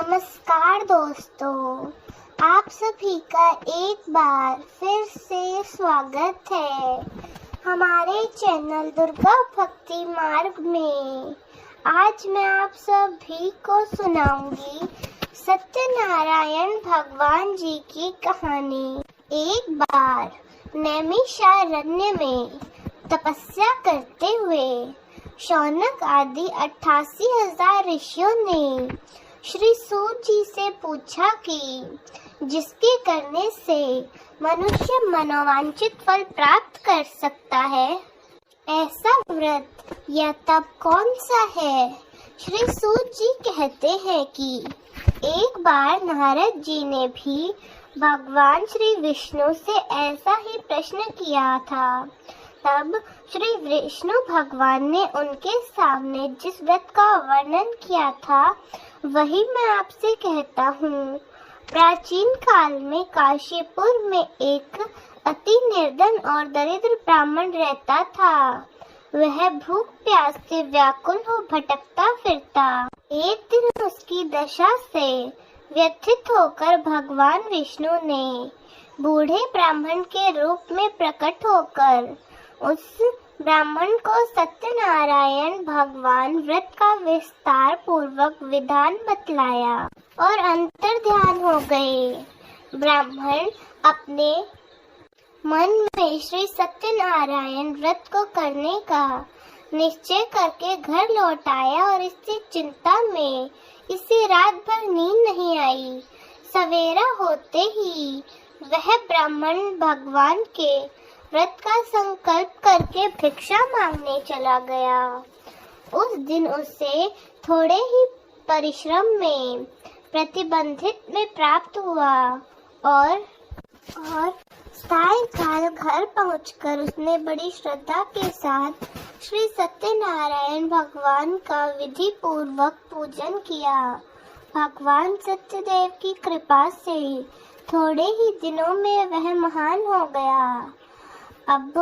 नमस्कार दोस्तों, आप सभी का एक बार फिर से स्वागत है हमारे चैनल दुर्गा भक्ति मार्ग में। आज मैं आप सभी को सुनाऊंगी सत्यनारायण भगवान जी की कहानी। एक बार नैमिषारण्य में तपस्या करते हुए शौनक आदि 88,000 ऋषियों ने श्री सूत जी से पूछा कि जिसके करने से मनुष्य मनोवांछित फल प्राप्त कर सकता है, ऐसा व्रत या तप कौन सा है। श्री सूत जी कहते हैं कि एक बार नारद जी ने भी भगवान श्री विष्णु से ऐसा ही प्रश्न किया था। तब श्री विष्णु भगवान ने उनके सामने जिस व्रत का वर्णन किया था वही मैं आपसे कहता हूँ। प्राचीन काल में काशीपुर में एक अति निर्धन और दरिद्र ब्राह्मण रहता था। वह भूख प्यास से व्याकुल हो भटकता फिरता। एक दिन उसकी दशा से व्यथित होकर भगवान विष्णु ने बूढ़े ब्राह्मण के रूप में प्रकट होकर उस ब्राह्मण को सत्यनारायण भगवान व्रत का विस्तार पूर्वक विधान बतलाया और अंतर ध्यान हो गए। ब्राह्मण अपने मन में श्री सत्यनारायण व्रत को करने का निश्चय करके घर लौट आया और इससे चिंता में इसे रात भर नींद नहीं आई। सवेरा होते ही वह ब्राह्मण भगवान के व्रत का संकल्प करके भिक्षा मांगने चला गया। उस दिन उसे थोड़े ही परिश्रम में प्रतिबंधित में प्राप्त हुआ और सायंकाल घर पहुंचकर उसने बड़ी श्रद्धा के साथ श्री सत्यनारायण भगवान का विधि पूर्वक पूजन किया। भगवान सत्यदेव की कृपा से थोड़े ही दिनों में वह महान हो गया। अब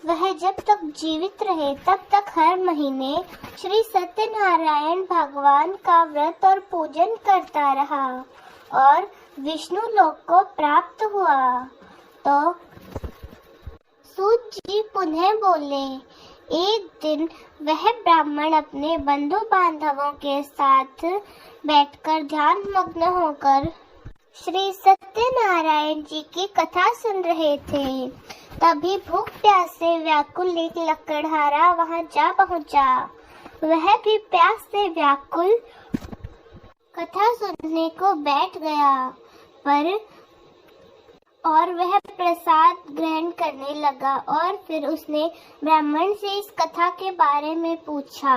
वह जब तक जीवित रहे तब तक हर महीने श्री सत्यनारायण भगवान का व्रत और पूजन करता रहा और विष्णु लोक को प्राप्त हुआ। तो सूत जी पुनः बोले, एक दिन वह ब्राह्मण अपने बंधु बांधवों के साथ बैठकर ध्यान मग्न होकर श्री सत्यनारायण जी की कथा सुन रहे थे। तभी भूख प्यास से व्याकुल एक लकड़हारा वहां जा पहुंचा। वह भी प्यास से व्याकुल कथा सुनने को बैठ गया और वह प्रसाद ग्रहण करने लगा और फिर उसने ब्राह्मण से इस कथा के बारे में पूछा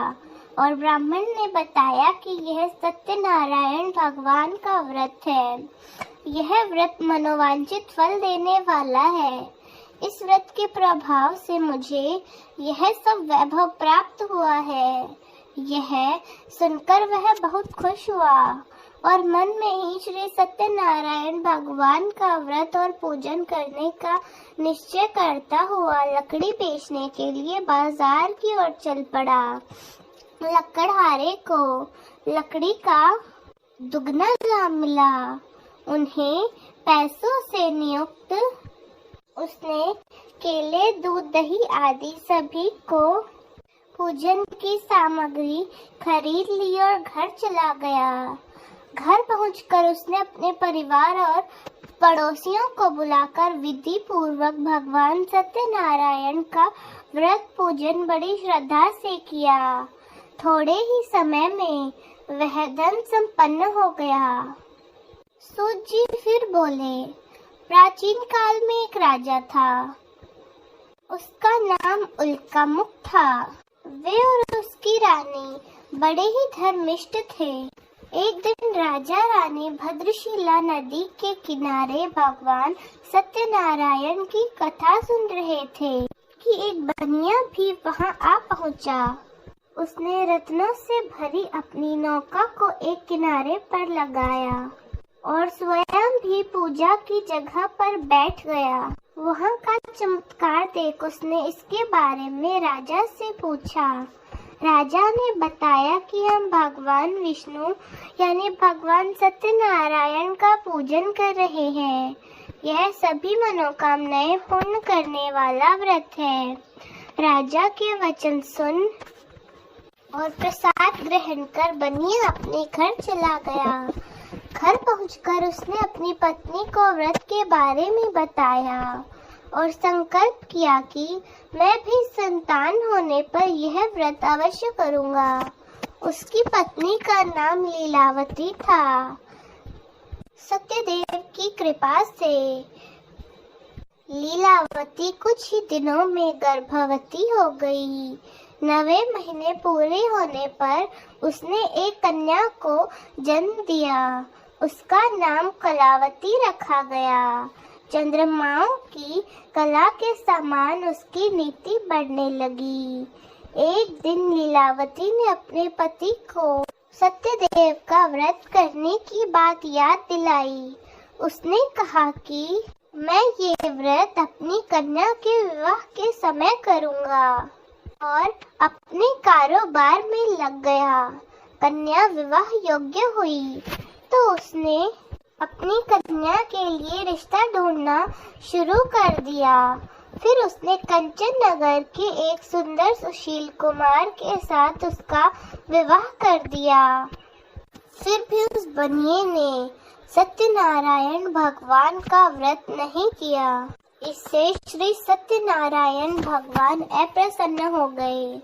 और ब्राह्मण ने बताया कि यह सत्यनारायण भगवान का व्रत है। यह व्रत मनोवांछित फल देने वाला है। इस व्रत के प्रभाव से मुझे यह सब वैभव प्राप्त हुआ है। यह सुनकर वह बहुत खुश हुआ और मन में ही श्री सत्यनारायण भगवान का व्रत और पूजन करने का निश्चय करता हुआ लकड़ी बेचने के लिए बाजार की ओर चल पड़ा। लकड़हारे को लकड़ी का दुगना लाभ मिला। उन्हें पैसों से नियुक्त उसने केले, दूध, दही आदि सभी को पूजन की सामग्री खरीद ली और घर चला गया। घर पहुंचकर उसने अपने परिवार और पड़ोसियों को बुलाकर विधि पूर्वक भगवान सत्यनारायण का व्रत पूजन बड़ी श्रद्धा से किया। थोड़े ही समय में वह धन संपन्न हो गया। सूत जी फिर बोले, प्राचीन काल में एक राजा था। उसका नाम उल्कामुख था। वे और उसकी रानी बड़े ही धर्मिष्ठ थे। एक दिन राजा रानी भद्रशिला नदी के किनारे भगवान सत्यनारायण की कथा सुन रहे थे कि एक बनिया भी वहां आ पहुंचा। उसने रत्नों से भरी अपनी नौका को एक किनारे पर लगाया और स्वयं भी पूजा की जगह पर बैठ गया। वहाँ का चमत्कार देख उसने इसके बारे में राजा से पूछा। राजा ने बताया कि हम भगवान विष्णु यानी भगवान सत्यनारायण का पूजन कर रहे हैं। यह सभी मनोकामनाएं पूर्ण करने वाला व्रत है। राजा के वचन सुन और प्रसाद ग्रहण कर बनिया अपने घर चला गया। घर पहुंचकर उसने अपनी पत्नी को व्रत के बारे में बताया और संकल्प किया कि मैं भी संतान होने पर यह व्रत अवश्य करूंगा। उसकी पत्नी का नाम लीलावती था। सत्यदेव की कृपा से लीलावती कुछ ही दिनों में गर्भवती हो गई। 9वें महीने पूरे होने पर उसने एक कन्या को जन्म दिया। उसका नाम कलावती रखा गया। चंद्रमाओं की कला के समान उसकी नीति बढ़ने लगी। एक दिन लीलावती ने अपने पति को सत्यदेव का व्रत करने की बात याद दिलाई। उसने कहा कि मैं ये व्रत अपनी कन्या के विवाह के समय करूंगा और अपने कारोबार में लग गया। कन्या विवाह योग्य हुई तो उसने अपनी कन्या के लिए रिश्ता ढूंढना शुरू कर दिया। फिर उसने कंचन नगर के एक सुंदर सुशील कुमार के साथ उसका विवाह कर दिया। फिर भी उस बनिए ने सत्यनारायण भगवान का व्रत नहीं किया। इससे श्री सत्यनारायण भगवान अप्रसन्न हो गए।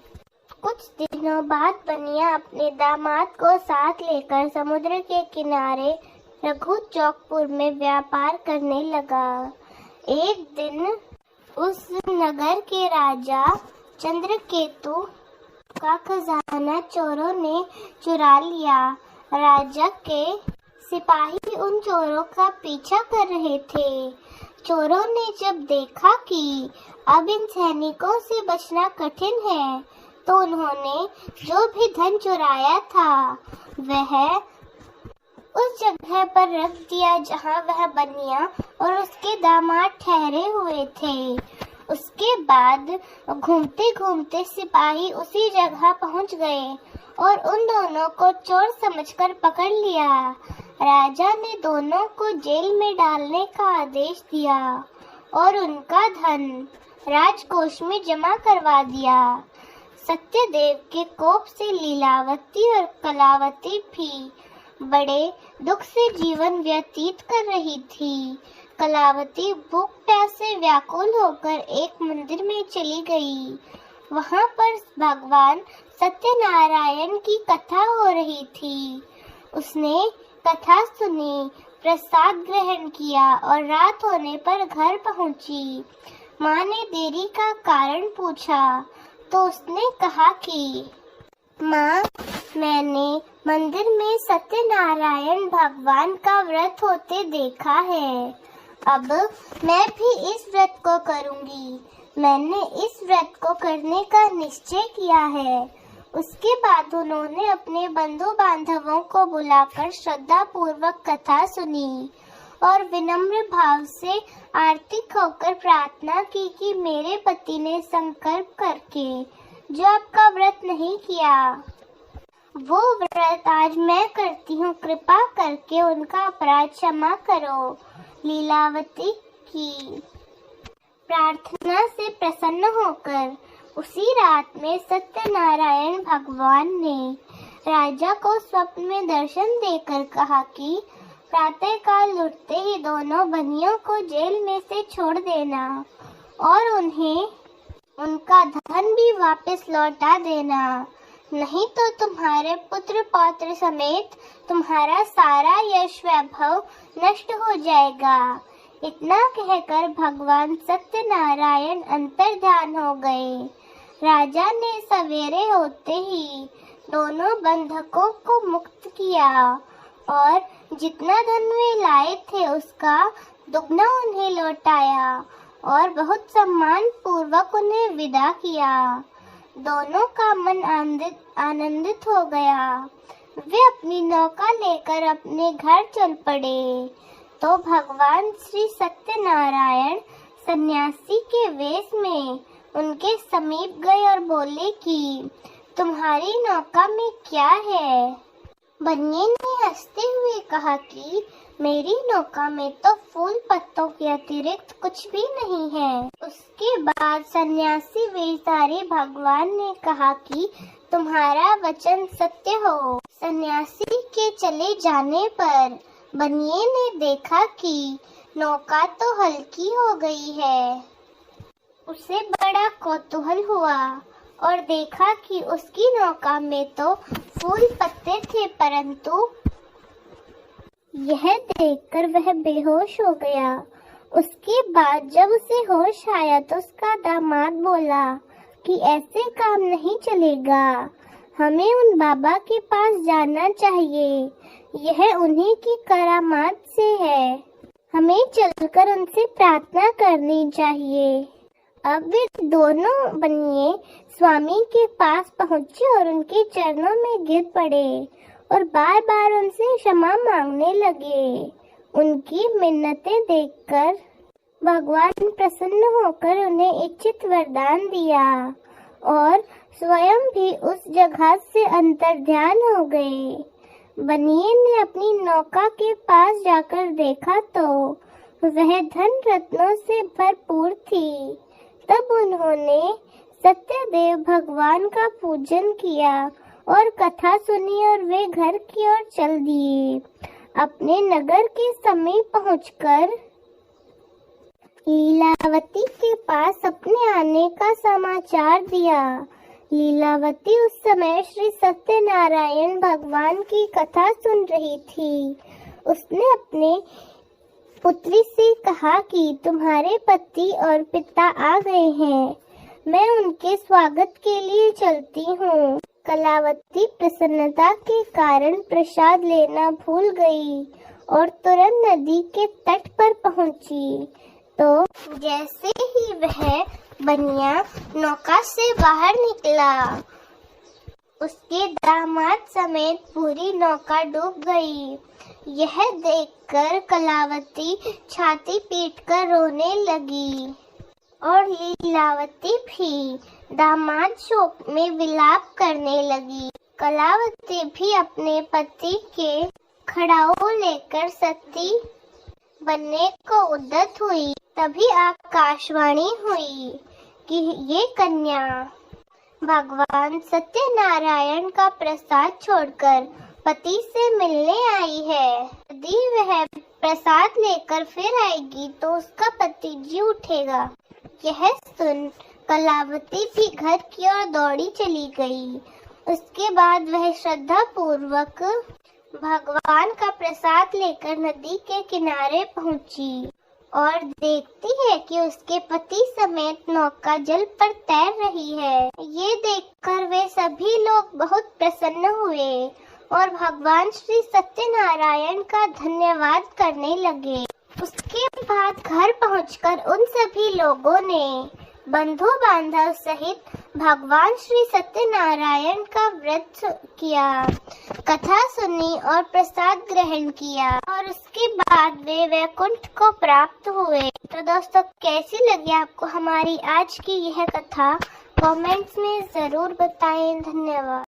कुछ दिनों बाद बनिया अपने दामाद को साथ लेकर समुद्र के किनारे रघु चौकपुर में व्यापार करने लगा। एक दिन उस नगर के राजा चंद्रकेतु का खजाना चोरों ने चुरा लिया। राजा के सिपाही उन चोरों का पीछा कर रहे थे। चोरों ने जब देखा कि अब इन सैनिकों से बचना कठिन है तो उन्होंने जो भी धन चुराया था वह उस जगह पर रख दिया जहां वह बनिया और उसके दामाद ठहरे हुए थे। उसके बाद घूमते घूमते सिपाही उसी जगह पहुंच गए और उन दोनों को चोर समझकर पकड़ लिया। राजा ने दोनों को जेल में डालने का आदेश दिया और उनका धन राजकोष में जमा करवा दिया। सत्यदेव के कोप से लीलावती और कलावती भी बड़े दुख से जीवन व्यतीत कर रही थी। कलावती भूख प्यास से व्याकुल होकर एक मंदिर में चली गई। वहां पर भगवान सत्यनारायण की कथा हो रही थी। उसने कथा सुनी, प्रसाद ग्रहण किया और रात होने पर घर पहुंची। माँ ने देरी का कारण पूछा तो उसने कहा कि माँ, मैंने मंदिर में सत्यनारायण भगवान का व्रत होते देखा है। अब मैं भी इस व्रत को करूंगी। मैंने इस व्रत को करने का निश्चय किया है। उसके बाद उन्होंने अपने बंधु बांधवों को बुलाकर श्रद्धा पूर्वक कथा सुनी और विनम्र भाव से आर्तिक होकर प्रार्थना की कि मेरे पति ने संकल्प करके जो आपका व्रत नहीं किया वो व्रत आज मैं करती हूँ। कृपा करके उनका अपराध क्षमा करो। लीलावती की प्रार्थना से प्रसन्न होकर उसी रात में सत्यनारायण भगवान ने राजा को स्वप्न में दर्शन देकर कहा कि प्रातःकाल उठते ही दोनों बनियों को जेल में से छोड़ देना और उन्हें उनका धन भी वापस लौटा देना, नहीं तो तुम्हारे पुत्र पौत्र समेत तुम्हारा सारा यश वैभव नष्ट हो जाएगा। इतना कहकर भगवान सत्यनारायण अंतर्ध्यान हो गए। राजा ने सवेरे होते ही दोनों बंधकों को मुक्त किया और जितना धन वे लाए थे उसका दुगना उन्हें लौटाया और बहुत सम्मान पूर्वक उन्हें विदा किया। दोनों का मन आनंदित हो गया। वे अपनी नौका लेकर अपने घर चल पड़े तो भगवान श्री सत्यनारायण सन्यासी के वेश में उनके समीप गए और बोले कि तुम्हारी नौका में क्या है? बनिए ने हंसते हुए कहा कि मेरी नौका में तो फूल पत्तों के अतिरिक्त कुछ भी नहीं है। उसके बाद सन्यासी वेशधारी भगवान ने कहा कि तुम्हारा वचन सत्य हो। सन्यासी के चले जाने पर बनिए ने देखा कि नौका तो हल्की हो गई है। उसे बड़ा कौतूहल हुआ और देखा कि उसकी नौका में तो फूल पत्ते थे, परंतु यह देखकर वह बेहोश हो गया। उसके बाद जब उसे होश आया तो उसका दामाद बोला कि ऐसे काम नहीं चलेगा, हमें उन बाबा के पास जाना चाहिए, यह उन्हीं की करामात से है, हमें चलकर उनसे प्रार्थना करनी चाहिए। अब वे दोनों बनिए स्वामी के पास पहुँचे और उनके चरणों में गिर पड़े और बार बार उनसे क्षमा मांगने लगे। उनकी मिन्नतें देखकर भगवान प्रसन्न होकर उन्हें इच्छित वरदान दिया और स्वयं भी उस जगह से अंतर्ध्यान हो गए। बनिए ने अपनी नौका के पास जाकर देखा तो वह धन रत्नों से भरपूर थी। तब उन्होंने सत्यदेव भगवान का पूजन किया और कथा सुनी और वे घर की ओर चल दिए। अपने नगर के समीप पहुंचकर लीलावती के पास अपने आने का समाचार दिया। लीलावती उस समय श्री सत्यनारायण भगवान की कथा सुन रही थी। उसने अपने पुत्री से कहा कि तुम्हारे पति और पिता आ गए हैं, मैं उनके स्वागत के लिए चलती हूँ। कलावती प्रसन्नता के कारण प्रसाद लेना भूल गई और तुरंत नदी के तट पर पहुँची। तो जैसे ही वह बनिया नौका से बाहर निकला, उसके दामाद समेत पूरी नौका डूब गई। यह देखकर कलावती छाती पीटकर रोने लगी और लीलावती भी दामाद शोक में विलाप करने लगी। कलावती भी अपने पति के खड़ाऊ लेकर सती बनने को उद्यत हुई। तभी आकाशवाणी हुई कि ये कन्या भगवान सत्यनारायण का प्रसाद छोड़कर पति से मिलने आई है। यदि वह प्रसाद लेकर फिर आएगी तो उसका पति जी उठेगा। यह सुन कलावती भी घर की ओर दौड़ी चली गई। उसके बाद वह श्रद्धा पूर्वक भगवान का प्रसाद लेकर नदी के किनारे पहुंची और देखती है कि उसके पति समेत नौका जल पर तैर रही है। ये देखकर वे सभी लोग बहुत प्रसन्न हुए और भगवान श्री सत्यनारायण का धन्यवाद करने लगे। उसके बाद घर पहुंचकर उन सभी लोगों ने बंधु बांधव सहित भगवान श्री सत्यनारायण का व्रत किया, कथा सुनी और प्रसाद ग्रहण किया और उसके बाद वे वैकुंठ को प्राप्त हुए। तो दोस्तों, कैसी लगी आपको हमारी आज की यह कथा? कमेंट्स में जरूर बताएं। धन्यवाद।